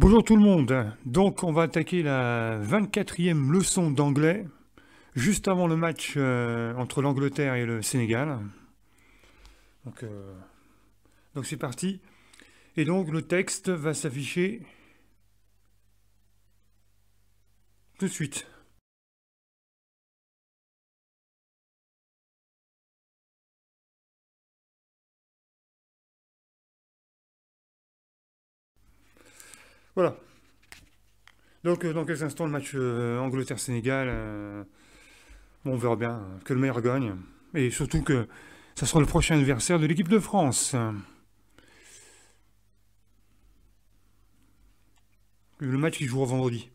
Bonjour tout le monde, donc on va attaquer la 24e leçon d'anglais, juste avant le match entre l'Angleterre et le Sénégal. Donc c'est parti, et donc le texte va s'afficher tout de suite. Voilà, donc dans quelques instants le match Angleterre-Sénégal, bon, on verra bien que le meilleur gagne, et surtout que ça sera le prochain adversaire de l'équipe de France. Le match qui jouera vendredi.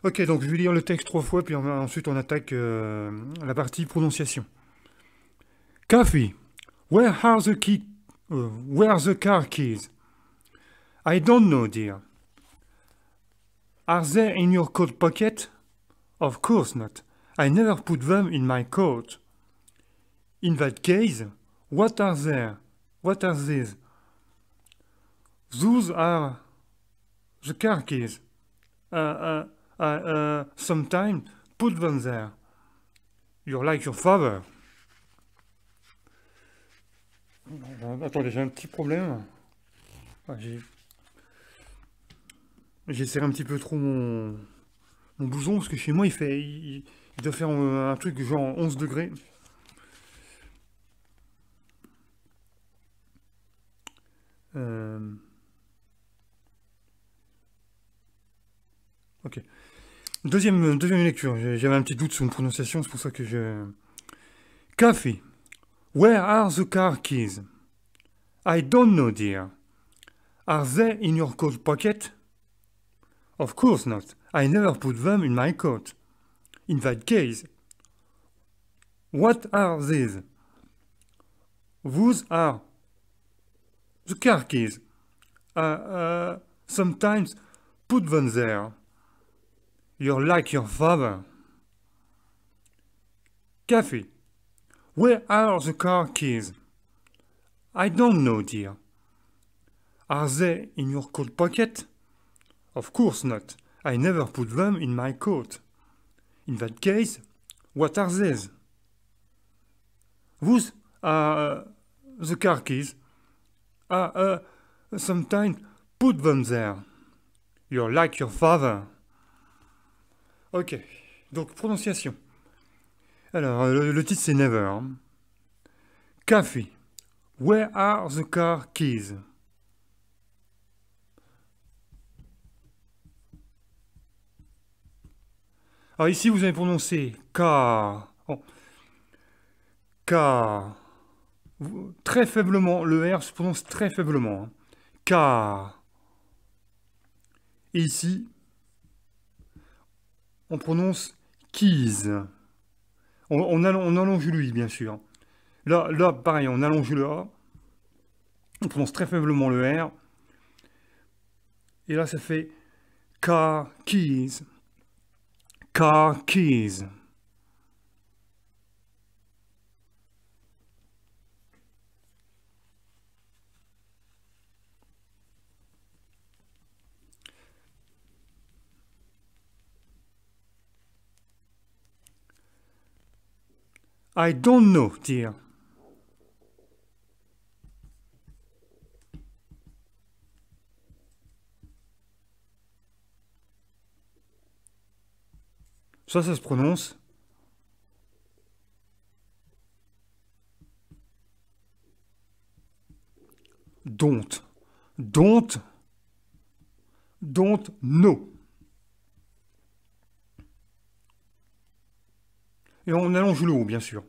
Ok, donc je vais lire le texte 3 fois, puis ensuite on attaque la partie prononciation. Coffee. Where are the car keys? I don't know, dear. Are they in your coat pocket? Of course not. I never put them in my coat. In that case, what are they? What are these? Those are the car keys. Sometimes put them there. You're like your father. Attendez, j'ai un petit problème. Ah, j'ai serré un petit peu trop mon blouson parce que chez moi il doit faire un truc genre 11 degrés. Ok. Deuxième lecture. J'avais un petit doute sur une prononciation, c'est pour ça que je. Coffee. Where are the car keys? I don't know, dear. Are they in your coat pocket? Of course not. I never put them in my coat. In that case, what are these? Those are the car keys. Sometimes put them there. You're like your father. Coffee. Where are the car keys? I don't know, dear. Are they in your coat pocket? Of course not. I never put them in my coat. In that case, what are these? Those are the car keys. Sometimes put them there. You're like your father. Ok, donc prononciation. Alors, le titre c'est Never. Hein. Coffee. Where are the car keys? Alors ici, vous avez prononcé car. Oh, car. Très faiblement, le R se prononce très faiblement. Hein. Car. Et ici, on prononce keys. On allonge lui, bien sûr. Là, pareil, on allonge le A. On prononce très faiblement le R. Et là, ça fait car keys. Car keys. I don't know, dear. Ça se prononce don't. Don't know. Et on allonge le haut, bien sûr.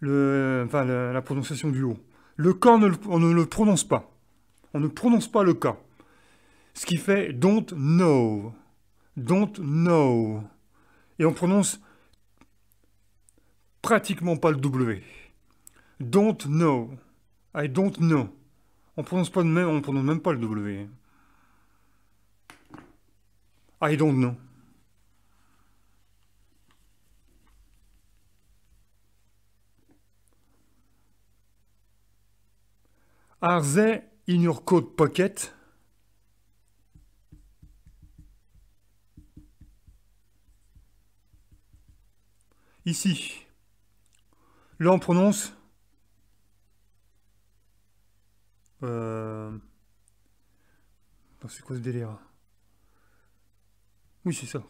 La prononciation du haut. Le K, on ne le prononce pas. On ne prononce pas le K. Ce qui fait don't know. Don't know. Et on prononce pratiquement pas le W. Don't know. I don't know. On prononce même pas le W. I don't know. Are they in your coat pocket? Ici, là on prononce... c'est quoi ce délire? Oui, c'est ça.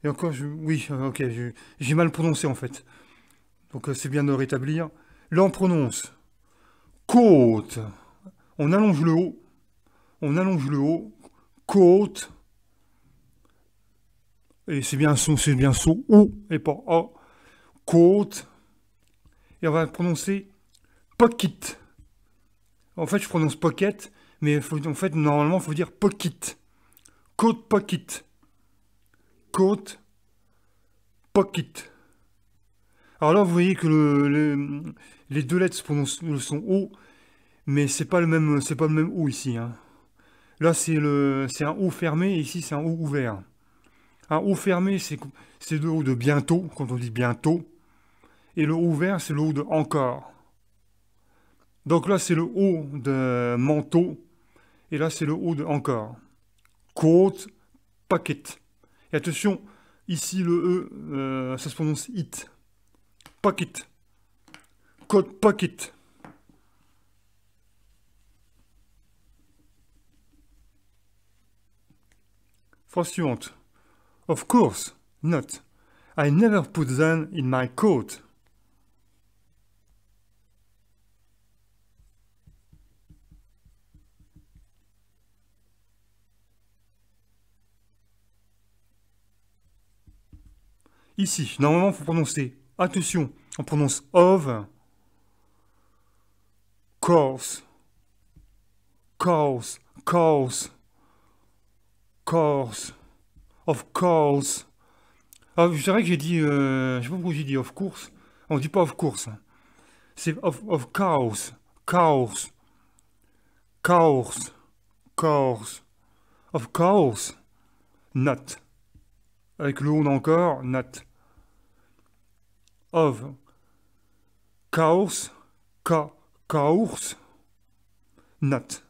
Et encore, oui, ok, j'ai mal prononcé en fait. Donc c'est bien de le rétablir. Là on prononce côte. On allonge le haut. On allonge le haut. Côte. Et c'est bien son O et pas A. Côte. Et on va prononcer pocket. En fait, je prononce pocket, mais en fait, normalement, il faut dire pocket. Côte pocket. Côte pocket. Alors là, vous voyez que les deux lettres se prononcent le son O, mais c'est pas le même O ici, hein. Là, c'est un O fermé, et ici, c'est un O ouvert. Un O fermé, c'est le O de bientôt, quand on dit bientôt. Et le O ouvert, c'est le O de encore. Donc là, c'est le O de manteau. Et là, c'est le O de encore. Côte, packet. Et attention, ici, le E, ça se prononce it. Pocket. Côte, pocket. Phrase suivante. Of course, not. I never put them in my coat. Ici, normalement, il faut prononcer. Attention, on prononce of, course, course, course, course, of course. Ah, c'est vrai que j'ai dit, je sais pas pourquoi j'ai dit of course. On dit pas of course. C'est of course, course, course, course, of course, not. Avec le on encore, not. Of course, course, not.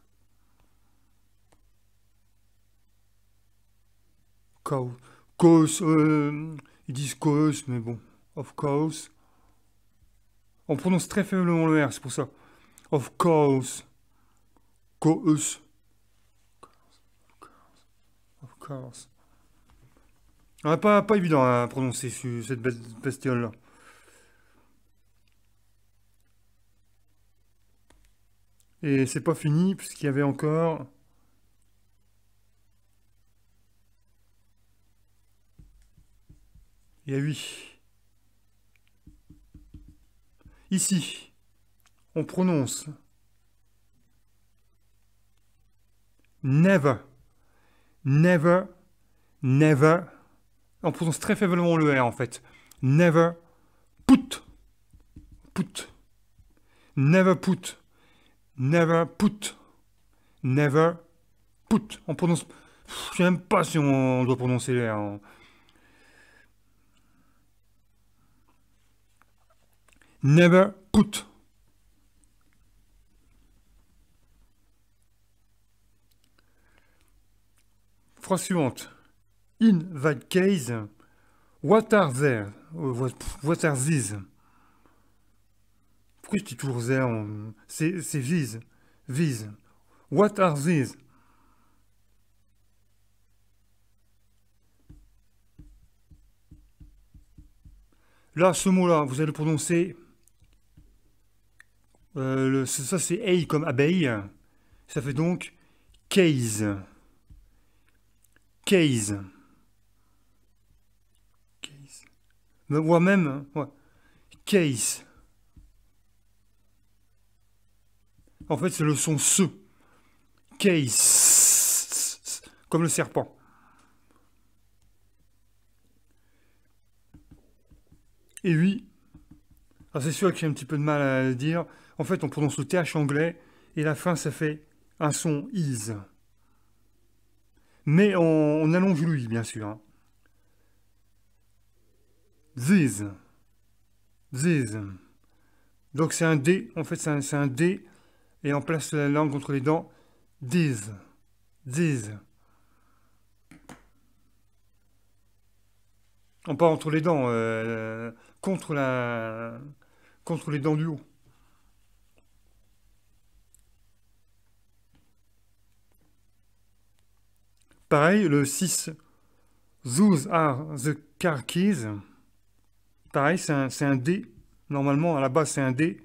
Cause, ils disent cause, mais bon, of course. On prononce très faiblement le R, c'est pour ça. Of course, cause, of course. Ah, pas évident à prononcer cette bestiole-là. Et c'est pas fini, puisqu'il y avait encore... Il y a 8. Ici, on prononce never, never, never. On prononce très faiblement le R en fait. Never put, put, never put, never put, never put. On prononce... Je sais même pas si on doit prononcer le R, hein. Never put. Phrase suivante. In that case, what are there? What are these? Pourquoi je dis toujours there? C'est these. These. What are these? Là, ce mot-là, vous allez le prononcer. Ça, c'est A comme abeille. Ça fait donc case. Case. Case. Moi-même, ouais. Case. En fait, c'est le son se. Case. Comme le serpent. Et oui. Alors c'est sûr que j'ai un petit peu de mal à le dire. En fait, on prononce le TH anglais et la fin, ça fait un son is. Mais on allonge lui, bien sûr, hein. This. This. Donc c'est un D. En fait, c'est un D. Et on place la langue contre les dents. This. This. pas entre les dents, contre les dents du haut. Pareil, le 6, those are the car keys. Pareil, c'est un D. Normalement, à la base, c'est un D.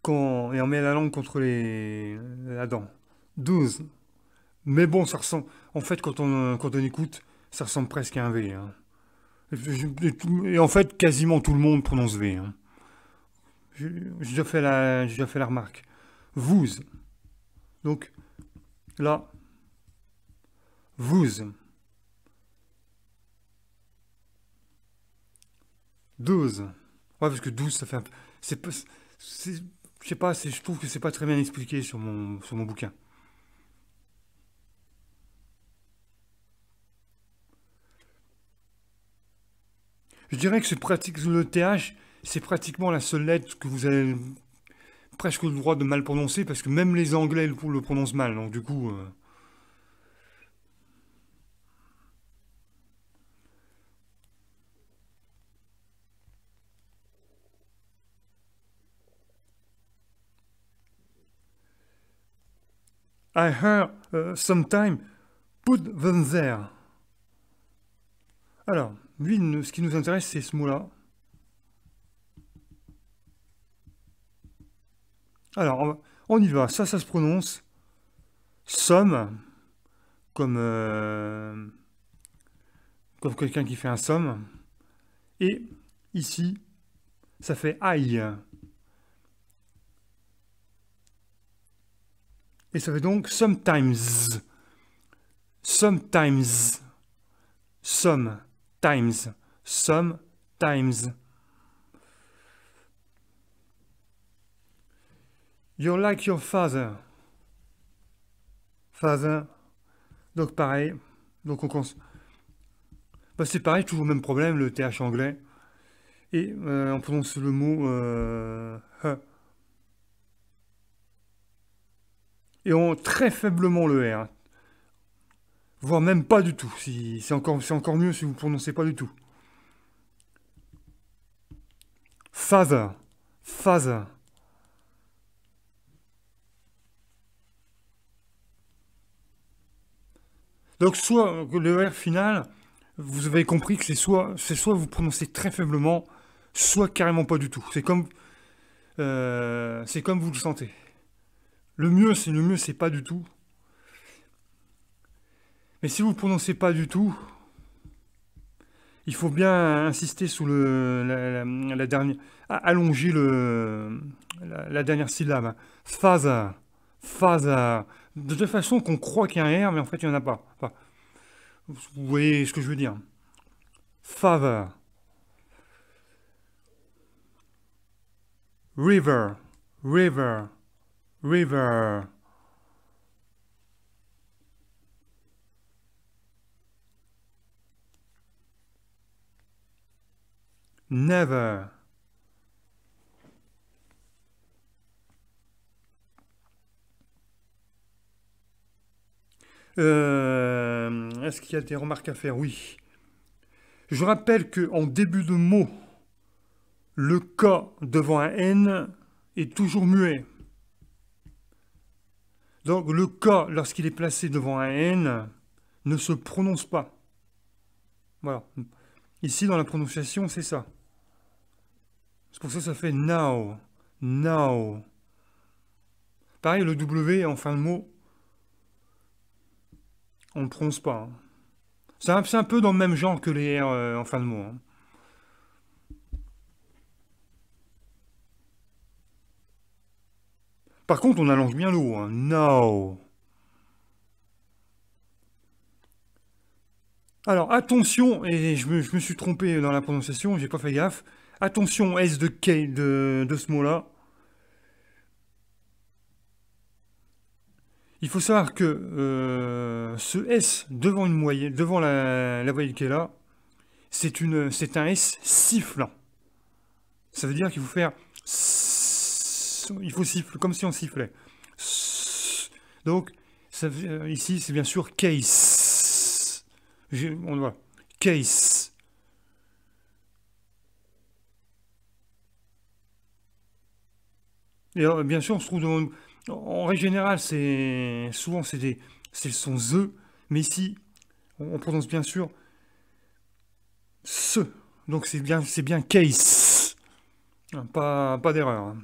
Et on met la langue contre la dent. 12. Mais bon, ça ressemble. En fait, quand on écoute, ça ressemble presque à un V, hein. Et en fait, quasiment tout le monde prononce V, hein. J'ai déjà fait la remarque. Vous. Donc, là, vous. 12. Ouais, parce que 12, ça fait un peu. Je sais pas, je trouve que c'est pas très bien expliqué sur mon bouquin. Je dirais que le TH, c'est pratiquement la seule lettre que vous avez presque le droit de mal prononcer, parce que même les Anglais le prononcent mal. Donc du coup, I heard sometime put them there. Alors, lui, ce qui nous intéresse, c'est ce mot-là. Alors, on y va. Ça se prononce somme, comme, comme quelqu'un qui fait un somme. Et ici, ça fait aïe. Et ça fait donc sometimes. Sometimes. Sometimes. Sometimes. You're like your father. Father. Donc pareil. Donc on commence. Bah, c'est pareil, toujours le même problème, le TH anglais. Et on prononce le mot he. Et on très faiblement le R. Voire même pas du tout. C'est encore mieux si vous ne prononcez pas du tout. Father. Father. Donc soit le R final, vous avez compris que c'est soit vous prononcez très faiblement, soit carrément pas du tout. C'est comme vous le sentez. Le mieux, c'est pas du tout. Mais si vous ne prononcez pas du tout, il faut bien insister sur la dernière, allonger la dernière syllabe. Father, father. De toute façon qu'on croit qu'il y a un R, mais en fait il n'y en a pas. Enfin, vous voyez ce que je veux dire. Father, river, river, river. Never. Est-ce qu'il y a des remarques à faire? Oui. Je rappelle que en début de mot, le K devant un N est toujours muet. Donc le K, lorsqu'il est placé devant un N, ne se prononce pas. Voilà. Ici, dans la prononciation, c'est ça. C'est pour ça que ça fait now. Now. Pareil, le W en fin de mot, on ne le prononce pas, hein. C'est un peu dans le même genre que les R en fin de mot, hein. Par contre, on allonge bien le haut, hein. Now. Alors, attention, et je me suis trompé dans la prononciation, j'ai pas fait gaffe. Attention, S de K de ce mot-là. Il faut savoir que ce S devant une moyenne, devant la voyelle qui est là, c'est un S sifflant. Ça veut dire qu'il faut faire, il faut siffler comme si on sifflait. Donc ici c'est bien sûr case. On voit. Case. Et bien sûr, on se trouve en règle générale, souvent c'est le son the, mais ici, on prononce bien sûr ce. Donc c'est bien case. Pas d'erreur. Hein.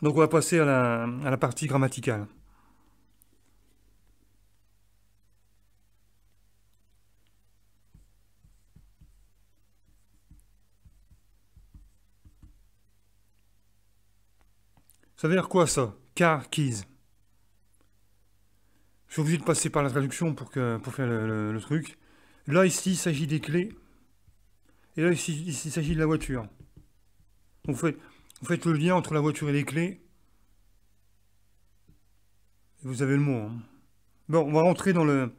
Donc on va passer à la partie grammaticale. Ça veut dire quoi ça? Car keys. Je suis obligé de passer par la traduction pour faire le truc. Là, ici, il s'agit des clés. Et là, ici, il s'agit de la voiture. Donc, vous faites le lien entre la voiture et les clés. Et vous avez le mot. Hein. Bon, on va rentrer dans le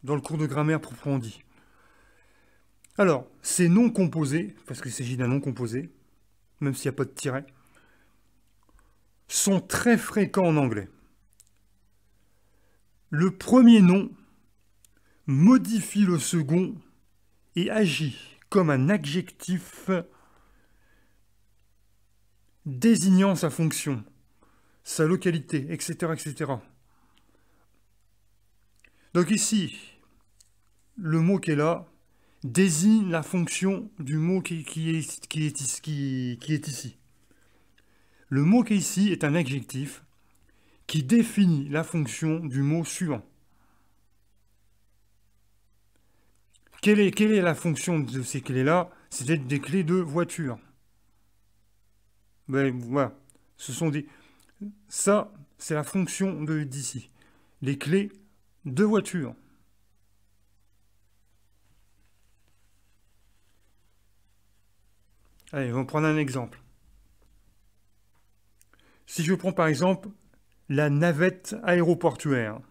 cours de grammaire proprement dit. Alors, ces noms composés, parce qu'il s'agit d'un nom composé, même s'il n'y a pas de tiret, sont très fréquents en anglais. Le premier nom modifie le second et agit comme un adjectif désignant sa fonction, sa localité, etc., etc. Donc ici, le mot qui est là désigne la fonction du mot qui est ici. Le mot qui est ici est un adjectif qui définit la fonction du mot suivant. Quelle est la fonction de ces clés-là? C'est d'être des clés de voiture. Ben, voilà. Ça, c'est la fonction d'ici. Les clés de voiture. Allez, on va prendre un exemple. Si je prends par exemple la navette aéroportuaire.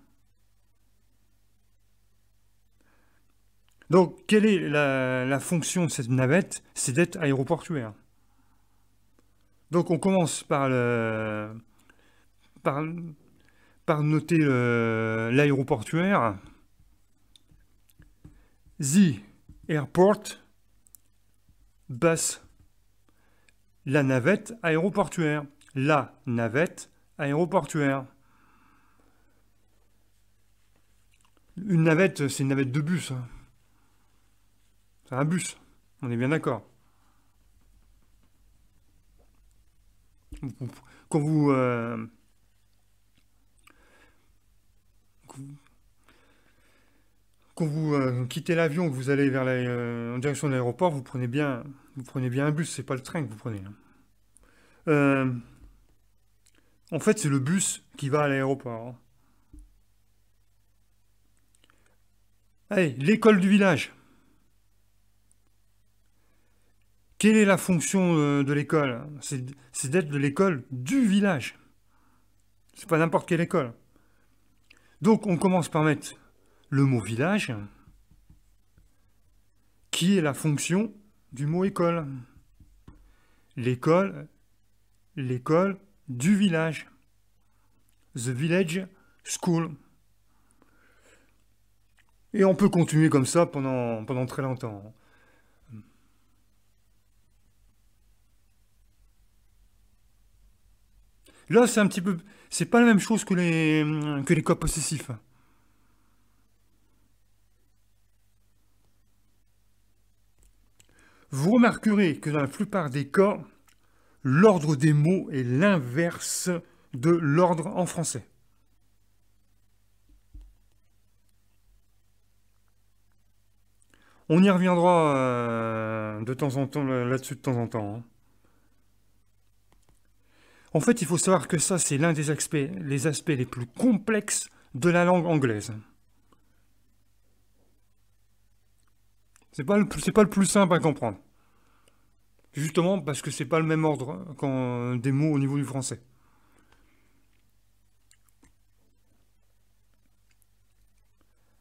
Donc, quelle est la fonction de cette navette? C'est d'être aéroportuaire. Donc, on commence par noter l'aéroportuaire. The airport bus. La navette aéroportuaire. La navette aéroportuaire. Une navette, c'est une navette de bus. Hein. C'est un bus. On est bien d'accord. Quand vous quittez l'avion, que vous allez en direction de l'aéroport, vous prenez bien un bus. C'est pas le train que vous prenez. Hein. En fait, c'est le bus qui va à l'aéroport. Hein. Allez, l'école du village. Quelle est la fonction de l'école? C'est d'être de l'école du village. C'est pas n'importe quelle école. Donc, on commence par mettre le mot village, qui est la fonction du mot école. L'école du village. The village school. Et on peut continuer comme ça pendant très longtemps. Là, c'est pas la même chose que les cas possessifs. Vous remarquerez que dans la plupart des cas, l'ordre des mots est l'inverse de l'ordre en français. On y reviendra de temps en temps là-dessus de temps en temps. Hein. En fait, il faut savoir que ça, c'est l'un des aspects les plus complexes de la langue anglaise. C'est pas le plus simple à comprendre. Justement parce que c'est pas le même ordre des mots au niveau du français.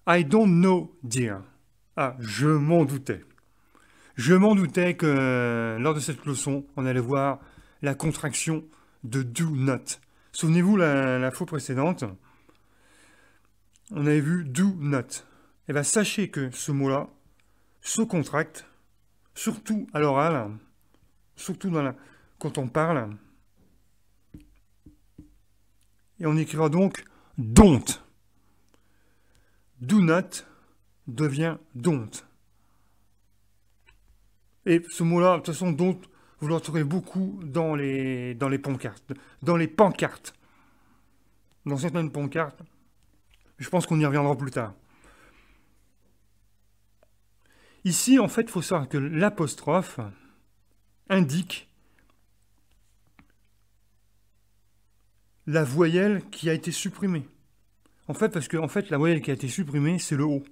I don't know, dear. Ah, je m'en doutais. Je m'en doutais que lors de cette leçon, on allait voir la contraction de do not. Souvenez-vous, la fois précédente, on avait vu do not. Et bien, sachez que ce mot-là se contracte, surtout à l'oral, surtout quand on parle. Et on écrira donc don't. Do not devient don't. Et ce mot-là, de toute façon, don't, vous l'entendrez beaucoup dans les pancartes. Dans les pancartes. Dans certaines pancartes. Je pense qu'on y reviendra plus tard. Ici, en fait, il faut savoir que l'apostrophe indique la voyelle qui a été supprimée. En fait, parce que la voyelle qui a été supprimée, c'est le O.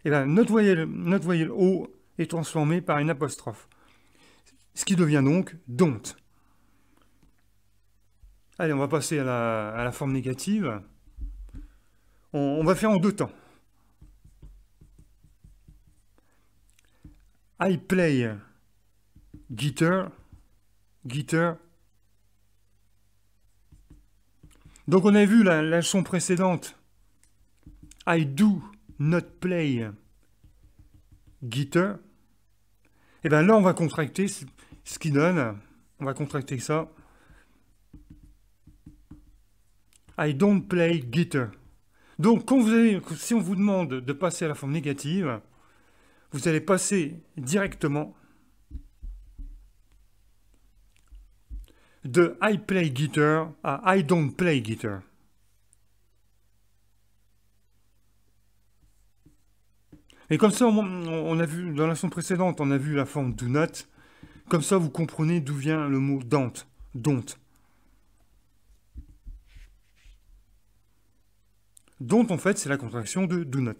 Et bien, notre voyelle O est transformée par une apostrophe. Ce qui devient donc don't. Allez, on va passer à la forme négative. On va faire en deux temps. I play guitar. Donc on a vu la leçon précédente. I do not play guitar. Et bien là, on va contracter ce qui donne. On va contracter ça. I don't play guitar. Donc, si on vous demande de passer à la forme négative, vous allez passer directement de I play guitar à I don't play guitar. Et comme ça, on a vu, dans la leçon précédente, on a vu la forme do not. Comme ça, vous comprenez d'où vient le mot don't. Don't, en fait, c'est la contraction de do not.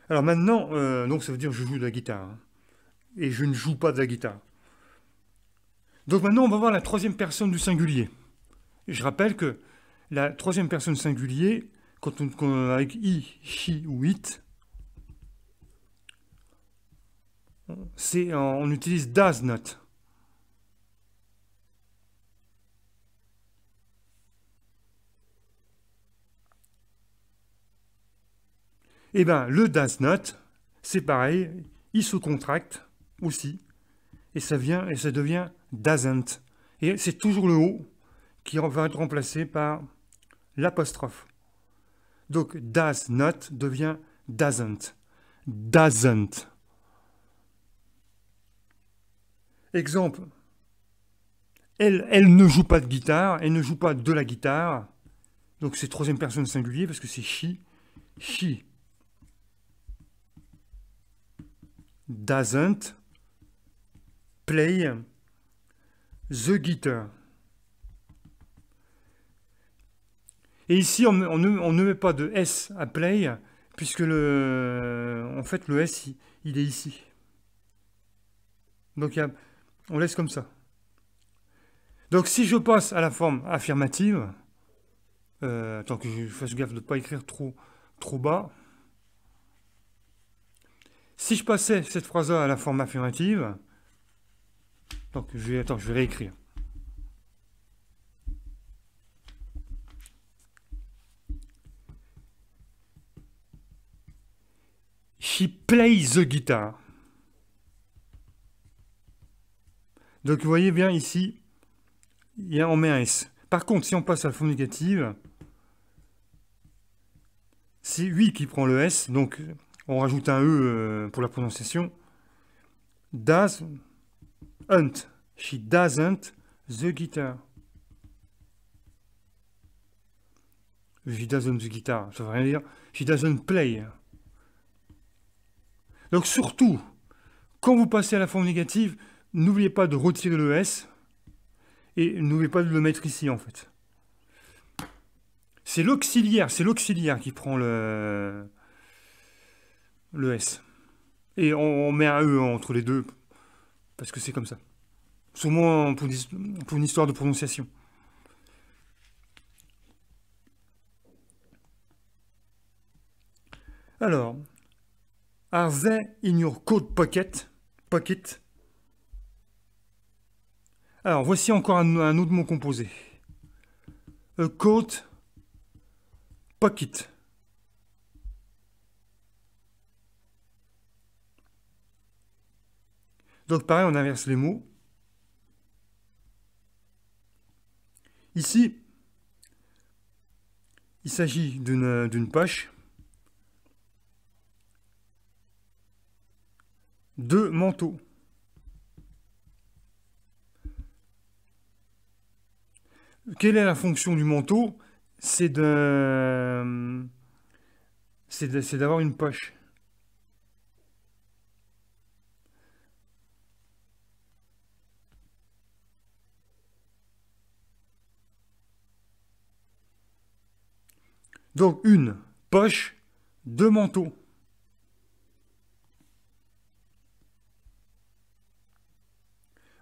Alors maintenant, donc ça veut dire que je joue de la guitare. Hein, et je ne joue pas de la guitare. Donc maintenant, on va voir la troisième personne du singulier. Et je rappelle que la troisième personne singulier, avec I, she ou it, on utilise does not. Et bien, le does not, c'est pareil, il se contracte aussi, et ça devient doesn't. Et c'est toujours le O qui va être remplacé par l'apostrophe. Donc, does not devient doesn't. Doesn't. Exemple. Elle ne joue pas de guitare, elle ne joue pas de la guitare. Donc, c'est troisième personne singulier parce que c'est she. She doesn't play the guitar. Et ici, on ne met pas de S à play, puisque en fait, le S, il est ici. Donc, on laisse comme ça. Donc, si je passe à la forme affirmative, tant que je fasse gaffe de ne pas écrire trop bas, si je passais cette phrase-là à la forme affirmative, donc je vais réécrire. She plays the guitar. Donc vous voyez bien ici, on met un S. Par contre, si on passe à la forme négative, c'est lui qui prend le S, donc on rajoute un E pour la prononciation. Doesn't. She doesn't the guitar. She doesn't the guitar, ça veut rien dire. She doesn't play. Donc surtout, quand vous passez à la forme négative, n'oubliez pas de retirer le S et n'oubliez pas de le mettre ici en fait. C'est l'auxiliaire qui prend le S. Et on met un E entre les deux, parce que c'est comme ça. Sûrement pour une histoire de prononciation. Alors, Are they in your coat pocket? Pocket. Alors, voici encore un autre mot composé. A coat pocket. Donc, pareil, on inverse les mots. Ici, il s'agit d'une poche de manteau. Quelle est la fonction du manteau? C'est d'avoir une poche. Donc une poche de manteau.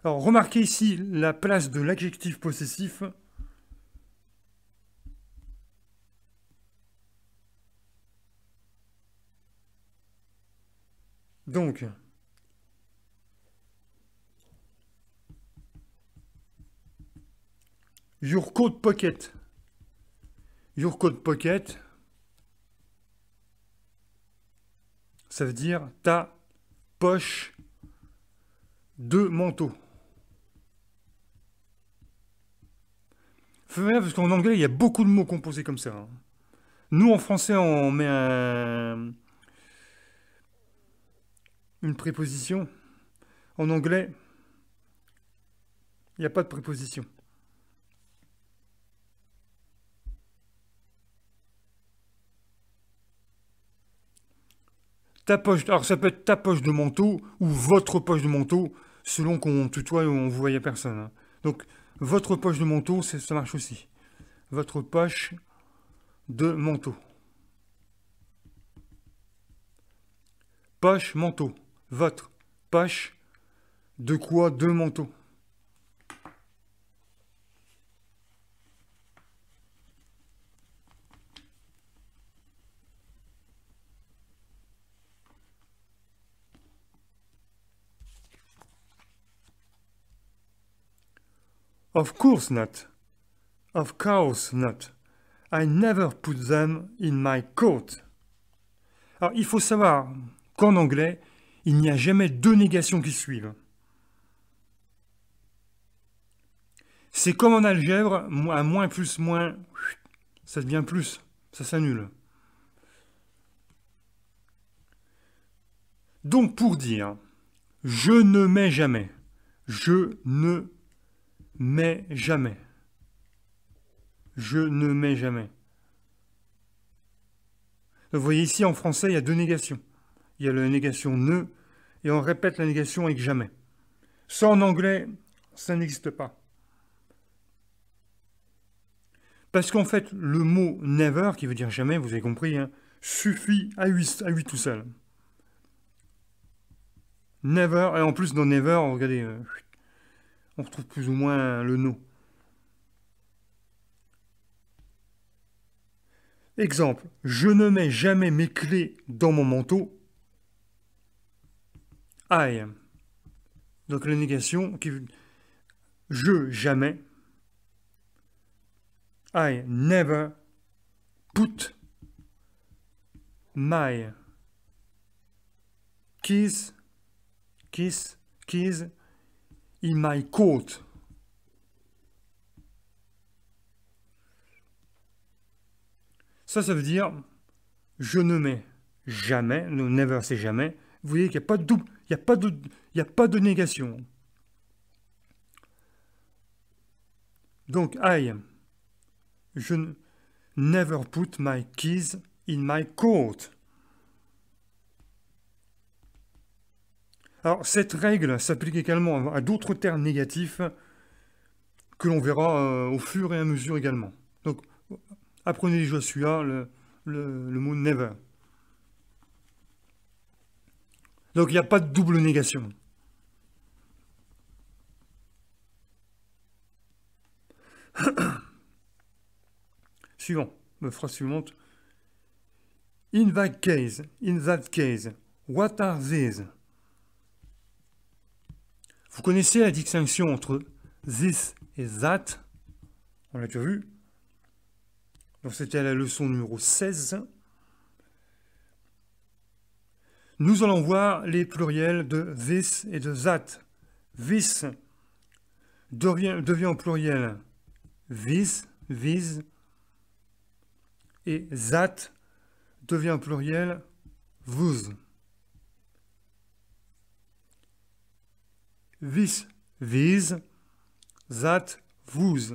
Alors remarquez ici la place de l'adjectif possessif. Donc, your coat pocket. Your coat pocket, ça veut dire ta poche de manteau. Fais bien parce qu'en anglais, il y a beaucoup de mots composés comme ça. Hein. Nous, en français, on met une préposition. En anglais, il n'y a pas de préposition. Ta poche, alors ça peut être ta poche de manteau ou votre poche de manteau, selon qu'on tutoie ou on vous voyait personne. Hein. Donc, votre poche de manteau, ça marche aussi. Votre poche de manteau. Poche, manteau. Votre poche de quoi? De manteau. Of course not. Of course not. I never put them in my coat. Alors, il faut savoir qu'en anglais, il n'y a jamais deux négations qui suivent. C'est comme en algèbre, à moins plus moins, ça devient plus, ça s'annule. Donc pour dire, je ne mets jamais, je ne mets jamais, je ne mets jamais. Vous voyez ici en français, il y a deux négations. Il y a la négation ne, et on répète la négation avec jamais. Ça en anglais, ça n'existe pas. Parce qu'en fait, le mot never, qui veut dire jamais, vous avez compris, hein, suffit à lui tout seul. Never, et en plus dans never, regardez, on retrouve plus ou moins le no. Exemple, je ne mets jamais mes clés dans mon manteau. I. Donc la négation, je, jamais. I never put my keys in my coat. Ça veut dire je ne mets jamais, le never c'est jamais. Vous voyez qu'il n'y a pas de double, il n'y a pas de négation. Donc je never put my keys in my coat. Alors cette règle s'applique également à d'autres termes négatifs que l'on verra au fur et à mesure également. Donc apprenez déjà celui-là, le mot never. Donc il n'y a pas de double négation. Suivant, la phrase suivante. In that case, What are these? Vous connaissez la distinction entre this et that? On l'a déjà vu. Donc c'était la leçon numéro 16. Nous allons voir les pluriels de this et de that. This devient au pluriel this, these, et that devient au pluriel those. This, these, that, those.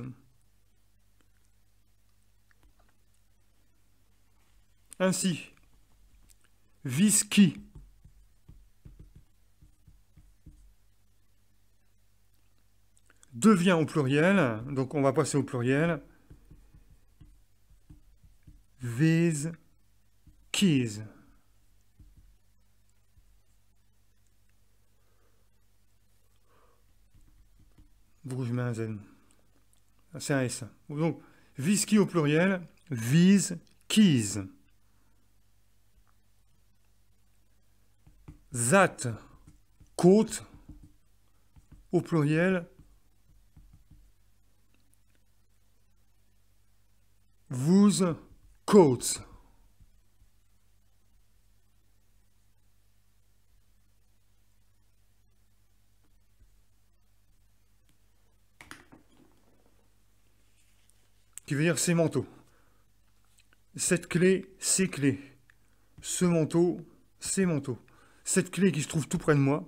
Ainsi, this qui devient au pluriel, donc on va passer au pluriel, these keys. Pourquoi je mets un Z? C'est un S. Donc, these keys au pluriel, these keys. That coat au pluriel, those coats. Qui veut dire ces manteaux. Cette clé, ces clés. Ce manteau, ces manteaux. Cette clé qui se trouve tout près de moi.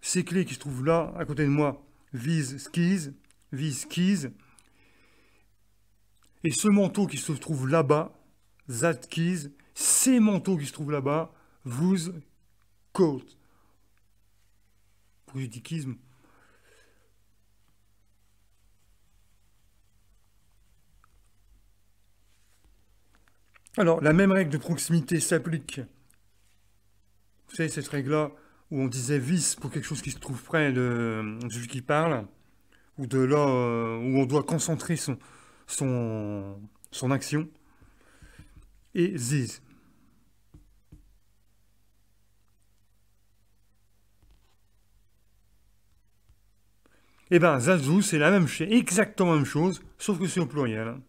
Ces clés qui se trouvent là, à côté de moi. These keys. Et ce manteau qui se trouve là-bas, that keys. Ces manteaux qui se trouvent là-bas, those coats. Pourquoi je dis keys? Alors, la même règle de proximité s'applique. Vous savez, cette règle-là, où on disait vis pour quelque chose qui se trouve près de celui qui parle, ou de là où on doit concentrer son action, et these. Eh bien, zazu, c'est la même chose, exactement la même chose, sauf que c'est au pluriel.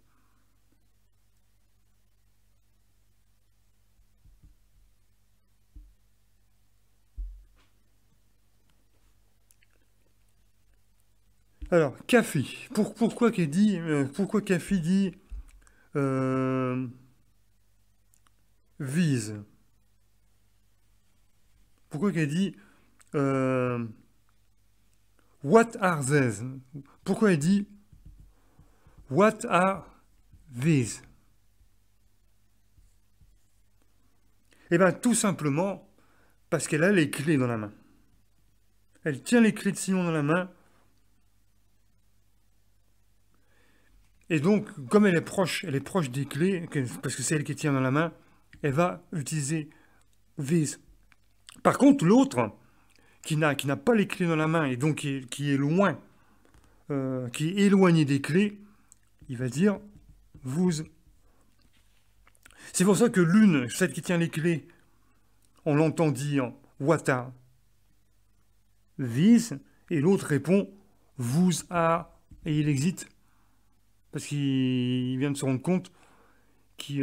Alors, Kafi. Pourquoi Kafi dit vise? Pourquoi qu'elle dit what are these? Pourquoi elle dit what are these? Eh bien, tout simplement parce qu'elle a les clés dans la main. Elle tient les clés de Simon dans la main. Et donc, comme elle est proche des clés, parce que c'est elle qui tient dans la main, elle va utiliser these. Par contre, l'autre, qui n'a pas les clés dans la main et donc qui est loin, qui est éloigné des clés, il va dire vous. C'est pour ça que l'une, celle qui tient les clés, on l'entend dire what are these, et l'autre répond vous are, et il hésite parce qu'il vient de se rendre compte qu'il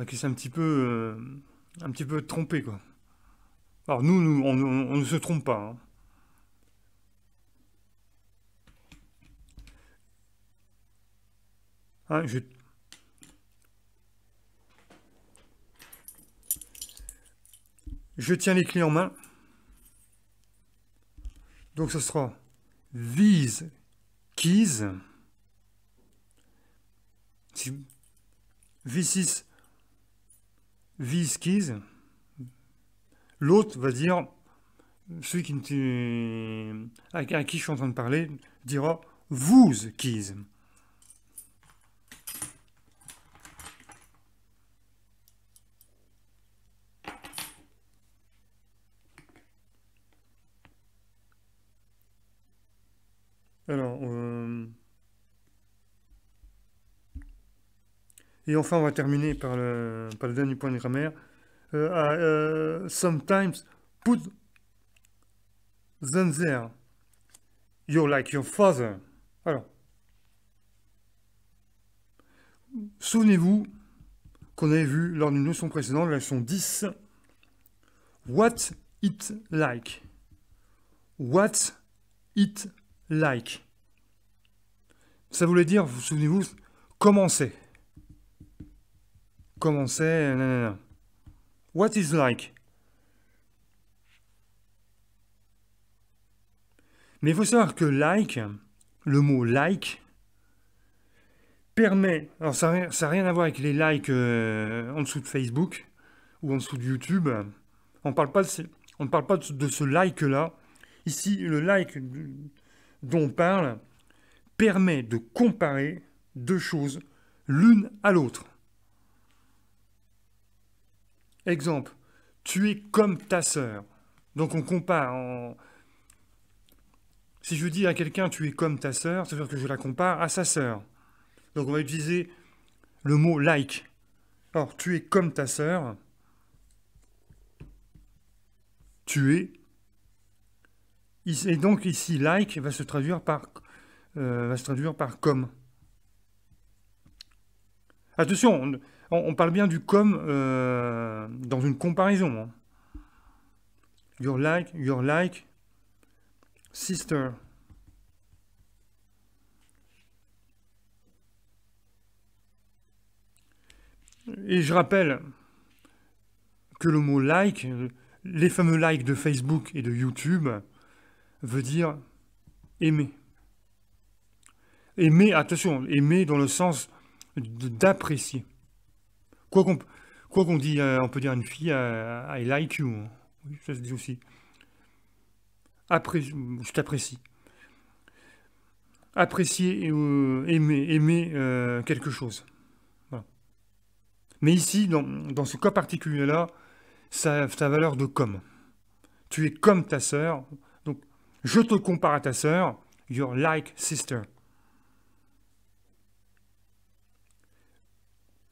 s'est un petit peu trompé, quoi. Alors nous on ne se trompe pas. Hein, je tiens les clés en main. Donc ce sera these keys. This these keys. L'autre va dire, celui à qui je suis en train de parler, dira whose keys. Alors, Et enfin, on va terminer par le dernier point de grammaire. Sometimes put them there. You're like your father. Alors, souvenez-vous qu'on avait vu lors d'une leçon précédente, la leçon 10, what it like. What it like. Ça voulait dire, vous souvenez-vous, comment c'est. Comment c'est, nanana. What is like. Mais il faut savoir que like, le mot like, permet, alors ça n'a rien à voir avec les likes en dessous de Facebook ou en dessous de YouTube. On ne parle pas de ce like-là. Ici, le like dont on parle permet de comparer deux choses l'une à l'autre. Exemple, tu es comme ta sœur. Donc on compare. Si je dis à quelqu'un tu es comme ta sœur, ça veut dire que je la compare à sa sœur. Donc on va utiliser le mot like. Alors tu es comme ta sœur. Tu es. Et donc ici like va se traduire par comme. Attention, on parle bien du comme dans une comparaison. Hein. You're like sister. Et je rappelle que le mot like, les fameux likes de Facebook et de YouTube, veut dire aimer. Aimer, attention, aimer dans le sens d'apprécier. Quoi qu'on dit, on peut dire à une fille, I like you. Hein. Oui, ça se dit aussi. Je t'apprécie. Apprécier et aimer quelque chose. Voilà. Mais ici, dans ce cas particulier-là, ça a valeur de comme. Tu es comme ta sœur. Donc, je te compare à ta sœur. You're like sister.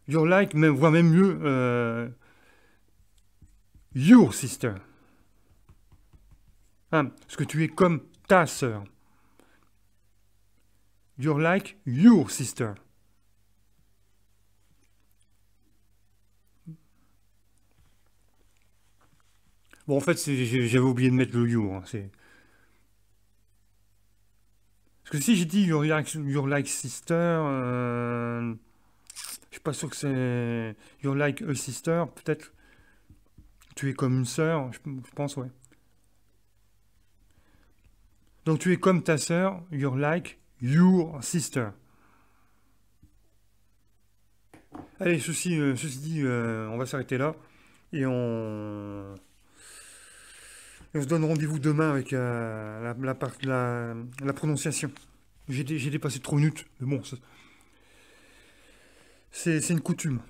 You're like, voire même mieux, your sister. Hein, parce que tu es comme ta sœur. You're like your sister. Bon, en fait, j'avais oublié de mettre le you. Hein, parce que si j'ai dit you're like sister, je suis pas sûr que c'est you're like a sister. Peut-être tu es comme une sœur. Je pense, ouais. Donc tu es comme ta sœur. You're like your sister. Allez, ceci dit, on va s'arrêter là. Et on se donne rendez-vous demain avec la prononciation. J'ai dépassé 3 minutes, mais bon, c'est une coutume.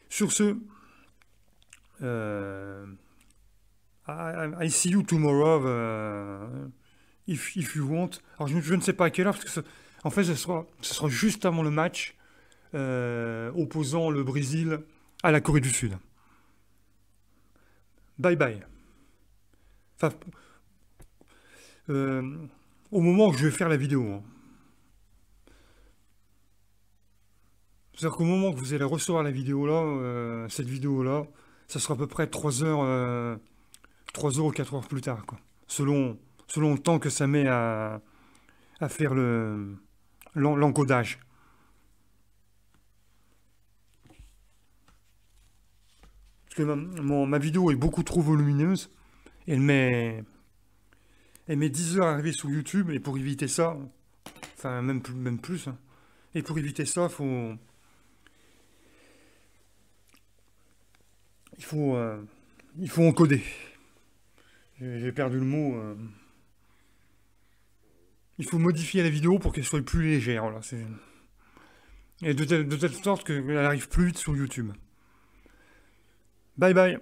Sur ce, I see you tomorrow if you want. Alors je ne sais pas à quelle heure, parce que en fait ce sera juste avant le match opposant le Brésil à la Corée du Sud. Bye bye. Enfin, au moment où je vais faire la vidéo. Hein. C'est-à-dire qu'au moment que vous allez recevoir la vidéo là, cette vidéo là, ça sera à peu près 3 heures ou 4 heures plus tard, quoi. Selon le temps que ça met à faire l'encodage. Parce que ma vidéo est beaucoup trop volumineuse. Elle met 10 heures à arriver sur YouTube, et pour éviter ça, enfin même plus, hein. Et pour éviter ça, il faut encoder. J'ai perdu le mot. Il faut modifier la vidéo pour qu'elle soit plus légère. Voilà, et de telle sorte qu'elle arrive plus vite sur YouTube. Bye bye.